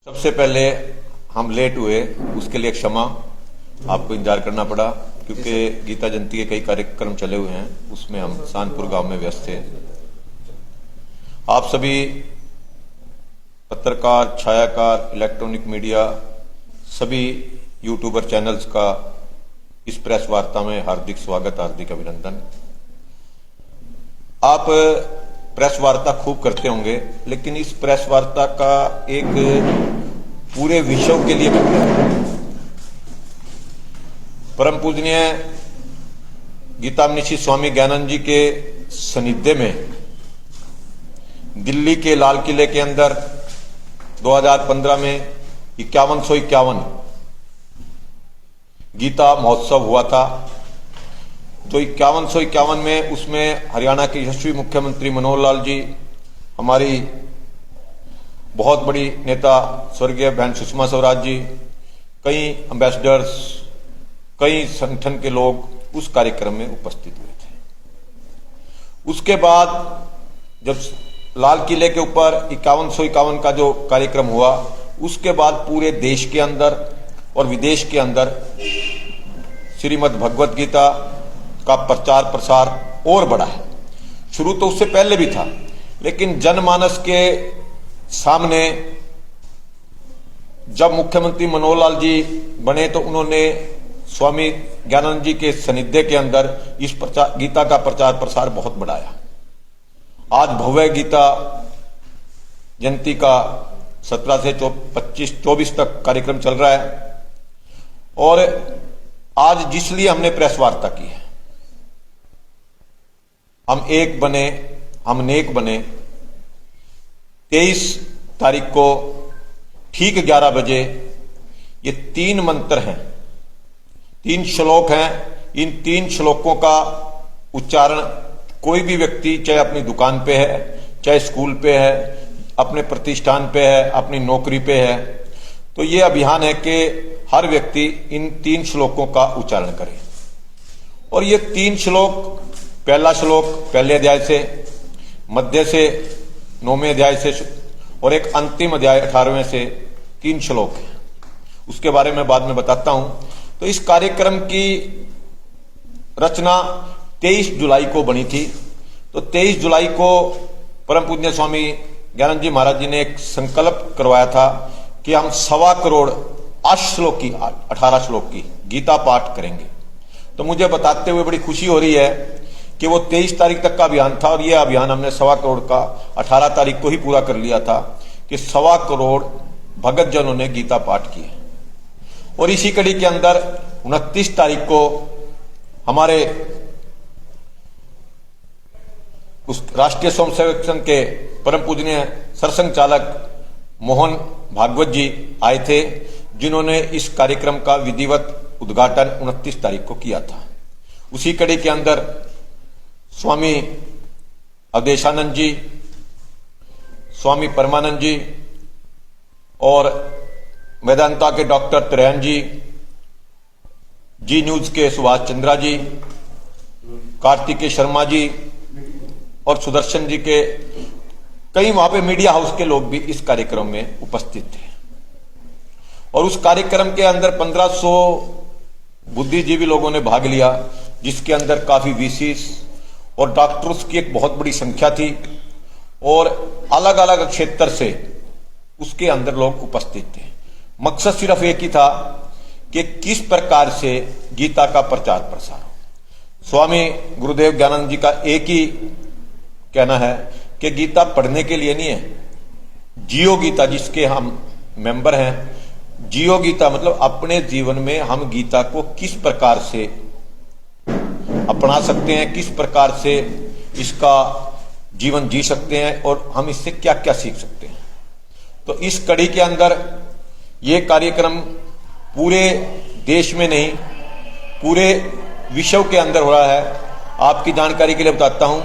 सबसे पहले हम लेट हुए, उसके लिए क्षमा। आपको इंतजार करना पड़ा क्योंकि गीता जयंती के कई कार्यक्रम चले हुए हैं, उसमें हम शानपुर गांव में व्यस्त थे। आप सभी पत्रकार, छायाकार, इलेक्ट्रॉनिक मीडिया, सभी यूट्यूबर चैनल्स का इस प्रेस वार्ता में हार्दिक स्वागत, हार्दिक अभिनंदन। आप प्रेस वार्ता खूब करते होंगे, लेकिन इस प्रेस वार्ता का एक पूरे विश्व के लिए बनता है। परम पूजनीय गीतामनीषी स्वामी ज्ञानानंद जी के सानिध्य में दिल्ली के लाल किले के अंदर 2015 में 5151 गीता महोत्सव हुआ था। तो 5151 में उसमें हरियाणा के यशस्वी मुख्यमंत्री मनोहर लाल जी, हमारी बहुत बड़ी नेता स्वर्गीय बहन सुषमा स्वराज जी, कई एम्बेसडर्स, कई संगठन के लोग उस कार्यक्रम में उपस्थित हुए थे। उसके बाद जब लाल किले के ऊपर 5151 का जो कार्यक्रम हुआ, उसके बाद पूरे देश के अंदर और विदेश के अंदर श्रीमद् भगवत गीता का प्रचार प्रसार और बढ़ा है। शुरू तो उससे पहले भी था, लेकिन जनमानस के सामने जब मुख्यमंत्री मनोहर लाल जी बने तो उन्होंने स्वामी ज्ञानानंद जी के सानिध्य के अंदर इस गीता का प्रचार प्रसार बहुत बढ़ाया। आज भव्य गीता जयंती का 17 से 24 तक कार्यक्रम चल रहा है। और आज जिसलिए हमने प्रेस वार्ता की है, हम एक बने, हम नेक बने। 23 तारीख को ठीक 11 बजे ये 3 मंत्र हैं, 3 श्लोक हैं। इन 3 श्लोकों का उच्चारण कोई भी व्यक्ति, चाहे अपनी दुकान पे है, चाहे स्कूल पे है, अपने प्रतिष्ठान पे है, अपनी नौकरी पे है, तो ये अभियान है कि हर व्यक्ति इन 3 श्लोकों का उच्चारण करे। और ये 3 श्लोक, पहला श्लोक पहले अध्याय से, मध्य से 9वें अध्याय से और एक अंतिम अध्याय 18वें से 3 श्लोक है। उसके बारे में बाद में बताता हूं। तो इस कार्यक्रम की रचना 23 जुलाई को बनी थी। तो 23 जुलाई को परम पूज्य स्वामी ज्ञानानंद जी महाराज जी ने एक संकल्प करवाया था कि हम 1.25 करोड़ अष्टश्लोक की, 18 श्लोक की गीता पाठ करेंगे। तो मुझे बताते हुए बड़ी खुशी हो रही है कि वो 23 तारीख तक का अभियान था और ये अभियान हमने 1.25 करोड़ का 18 तारीख को ही पूरा कर लिया था कि 1.25 करोड़ भगत जनों ने गीता पाठ किए। और इसी कड़ी के अंदर 29 तारीख को हमारे उस राष्ट्रीय स्वयंसेवक संघ के परम पूजनीय सरसंघ चालक मोहन भागवत जी आए थे, जिन्होंने इस कार्यक्रम का विधिवत उद्घाटन 29 तारीख को किया था। उसी कड़ी के अंदर स्वामी अवधेशानंद जी, स्वामी परमानंद जी और वेदांता के डॉक्टर त्रेयन जी, जी न्यूज के सुभाष चंद्रा जी, कार्तिकेय शर्मा जी और सुदर्शन जी के कई वहां पे मीडिया हाउस के लोग भी इस कार्यक्रम में उपस्थित थे। और उस कार्यक्रम के अंदर 1500 बुद्धिजीवी लोगों ने भाग लिया, जिसके अंदर काफी वीसीस और डॉक्टर्स की एक बहुत बड़ी संख्या थी और अलग अलग क्षेत्र से उसके अंदर लोग उपस्थित थे। मकसद सिर्फ एक ही था कि किस प्रकार से गीता का प्रचार प्रसार हो। स्वामी गुरुदेव ज्ञानानंद जी का एक ही कहना है कि गीता पढ़ने के लिए नहीं है, जियो गीता, जिसके हम मेंबर हैं। जियो गीता मतलब अपने जीवन में हम गीता को किस प्रकार से अपना सकते हैं, किस प्रकार से इसका जीवन जी सकते हैं और हम इससे क्या क्या सीख सकते हैं। तो इस कड़ी के अंदर ये कार्यक्रम पूरे देश में नहीं, पूरे विश्व के अंदर हो रहा है। आपकी जानकारी के लिए बताता हूं,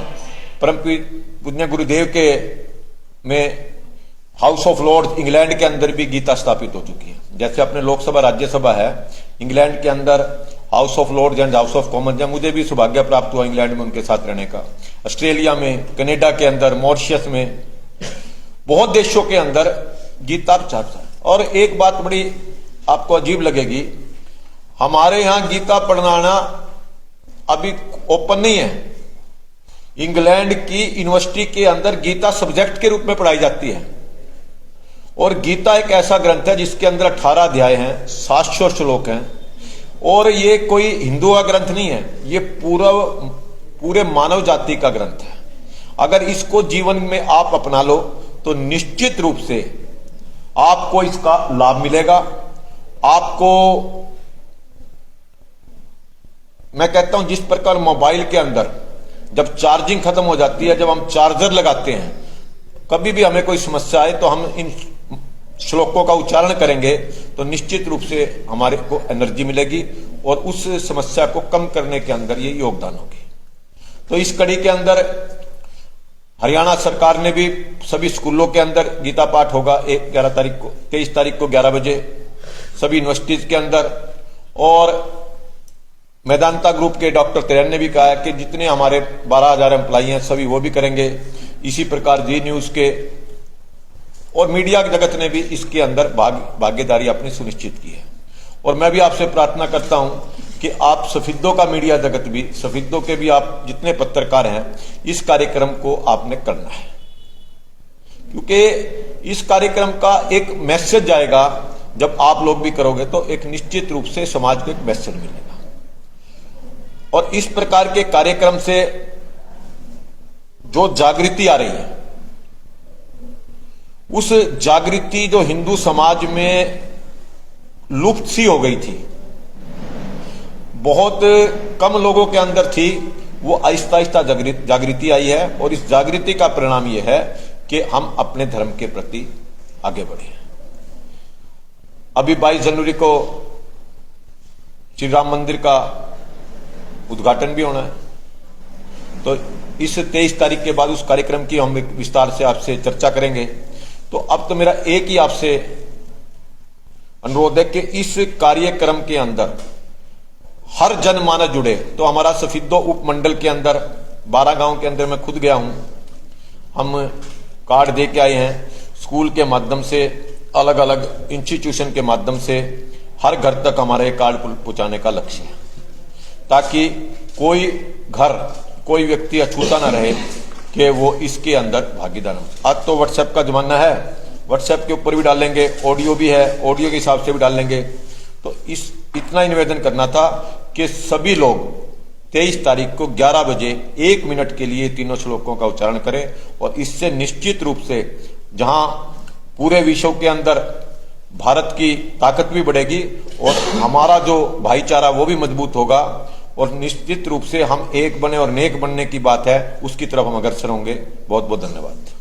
परम पूज्य गुरुदेव के में हाउस ऑफ लॉर्ड्स इंग्लैंड के अंदर भी गीता स्थापित हो चुकी है। जैसे अपने लोकसभा राज्यसभा है, इंग्लैंड के अंदर House of Lords and House of Commons है। मुझे भी सौभाग्य प्राप्त हुआ इंग्लैंड में उनके साथ रहने का। ऑस्ट्रेलिया में, कनाडा के अंदर, मॉरिशस में, बहुत देशों के अंदर गीता प्रचार। और एक बात बड़ी आपको अजीब लगेगी, हमारे यहां गीता पढ़ना अभी ओपन नहीं है। इंग्लैंड की यूनिवर्सिटी के अंदर गीता सब्जेक्ट के रूप में पढ़ाई जाती है और गीता एक ऐसा ग्रंथ है जिसके अंदर 18 अध्याय हैं, 700 श्लोक हैं और ये कोई हिंदू का ग्रंथ नहीं है, ये पूरे मानव जाति का ग्रंथ है। अगर इसको जीवन में आप अपना लो तो निश्चित रूप से आपको इसका लाभ मिलेगा। आपको मैं कहता हूं जिस प्रकार मोबाइल के अंदर जब चार्जिंग खत्म हो जाती है, जब हम चार्जर लगाते हैं, कभी भी हमें कोई समस्या आए तो हम इन श्लोकों का उच्चारण करेंगे तो निश्चित रूप से हमारे को एनर्जी मिलेगी और उस समस्या को कम करने के अंदर ये योगदान होगी। तो इस कड़ी के अंदर हरियाणा सरकार ने भी सभी स्कूलों के अंदर गीता पाठ होगा 23 तारीख को 11 बजे सभी यूनिवर्सिटीज के अंदर। और मैदानता ग्रुप के डॉक्टर तिरन ने भी कहा है कि जितने हमारे 12,000 एम्प्लॉई हैं सभी वो भी करेंगे। इसी प्रकार जी न्यूज के और मीडिया जगत ने भी इसके अंदर भागीदारी अपनी सुनिश्चित की है। और मैं भी आपसे प्रार्थना करता हूं कि आप सफीदों का मीडिया जगत भी, सफीदों के भी आप जितने पत्रकार हैं, इस कार्यक्रम को आपने करना है, क्योंकि इस कार्यक्रम का एक मैसेज जाएगा। जब आप लोग भी करोगे तो एक निश्चित रूप से समाज को एक मैसेज मिलेगा। और इस प्रकार के कार्यक्रम से जो जागृति आ रही है, उस जागृति जो हिंदू समाज में लुप्त सी हो गई थी, बहुत कम लोगों के अंदर थी, वो आहिस्ता आहिस्ता जागृति आई है। और इस जागृति का परिणाम यह है कि हम अपने धर्म के प्रति आगे बढ़े। अभी 22 जनवरी को श्री राम मंदिर का उद्घाटन भी होना है, तो इस 23 तारीख के बाद उस कार्यक्रम की हम विस्तार से आपसे चर्चा करेंगे। तो अब तो मेरा एक ही आपसे अनुरोध है कि इस कार्यक्रम के अंदर हर जनमानस जुड़े। तो हमारा सफीदो उपमंडल के अंदर 12 गांव के अंदर मैं खुद गया हूं, हम कार्ड दे के आए हैं। स्कूल के माध्यम से, अलग अलग इंस्टीट्यूशन के माध्यम से हर घर तक हमारा ये कार्ड पहुंचाने का लक्ष्य है, ताकि कोई घर, कोई व्यक्ति अछूता ना रहे कि वो इसके अंदर भागीदार हो। आज तो व्हाट्सएप का जमाना है, व्हाट्सएप के ऊपर भी डालेंगे, ऑडियो भी है, ऑडियो के हिसाब से भी डाल लेंगे। तो इतना ही निवेदन करना था कि सभी लोग 23 तारीख को 11 बजे 1 मिनट के लिए तीनों श्लोकों का उच्चारण करें। और इससे निश्चित रूप से जहां पूरे विश्व के अंदर भारत की ताकत भी बढ़ेगी और हमारा जो भाईचारा वो भी मजबूत होगा। और निश्चित रूप से हम एक बने और नेक बनने की बात है, उसकी तरफ हम अग्रसर होंगे। बहुत बहुत धन्यवाद।